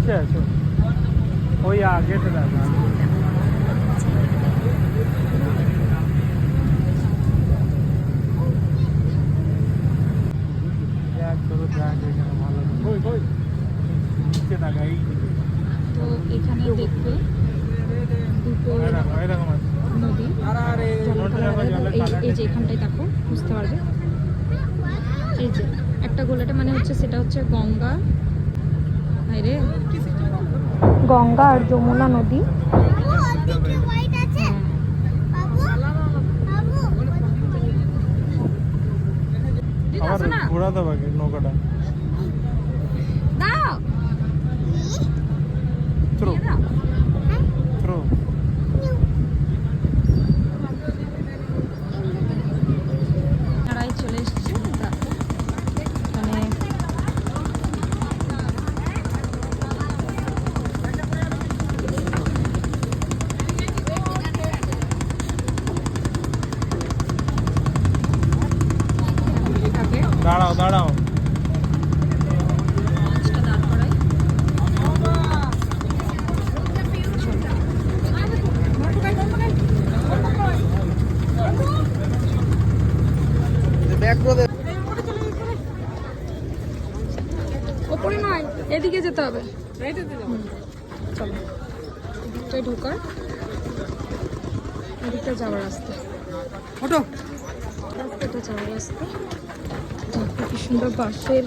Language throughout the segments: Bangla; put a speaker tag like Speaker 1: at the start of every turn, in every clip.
Speaker 1: নিচে আছে ওই আগেতে দেখা নিচে দেখা এই
Speaker 2: তো এখানে দেখবে দুটো নদী এই যে এখানটায় দেখো বুঝতে পারবে। এই যে একটা গোলাটা মানে হচ্ছে সেটা হচ্ছে গঙ্গা, রে গঙ্গা আর যমুনা নদী।
Speaker 1: ঘোরা দেবো নৌকাটা থ্রো থ্রো
Speaker 2: চলে এসছে মানে
Speaker 1: দাঁড়াও দাঁড়াও
Speaker 2: ওপরে নয়, এদিকে যেতে হবে। চলো এদিকটায় ঢোকার, এদিকটা যাওয়ার রাস্তা, রাস্তাটা যাওয়ার রাস্তা। কি সুন্দর বাঁশের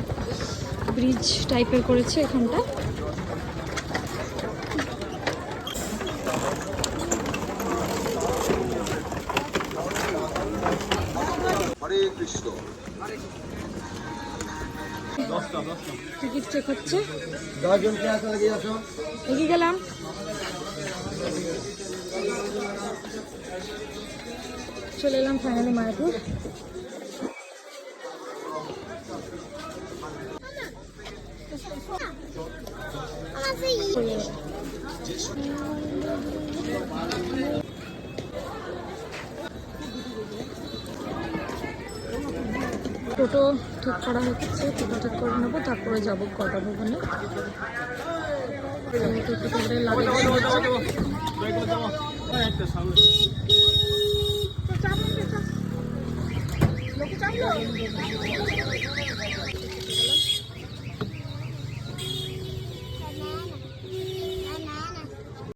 Speaker 2: ব্রিজ টাইপের করেছে এখানটা।
Speaker 3: হরে কৃষ্ণ।
Speaker 2: টিকিট চেক হচ্ছে।
Speaker 3: 10 জনকে এগিয়ে আসো।
Speaker 2: এগিয়ে গেলাম। চলে এলাম ফাইনালি মায়াপুর। টোটো ঠিক করা হচ্ছে, টোটো ঠিক করে নেবো, তারপরে যাবো গদা ভবনে। টোটো করে লাগে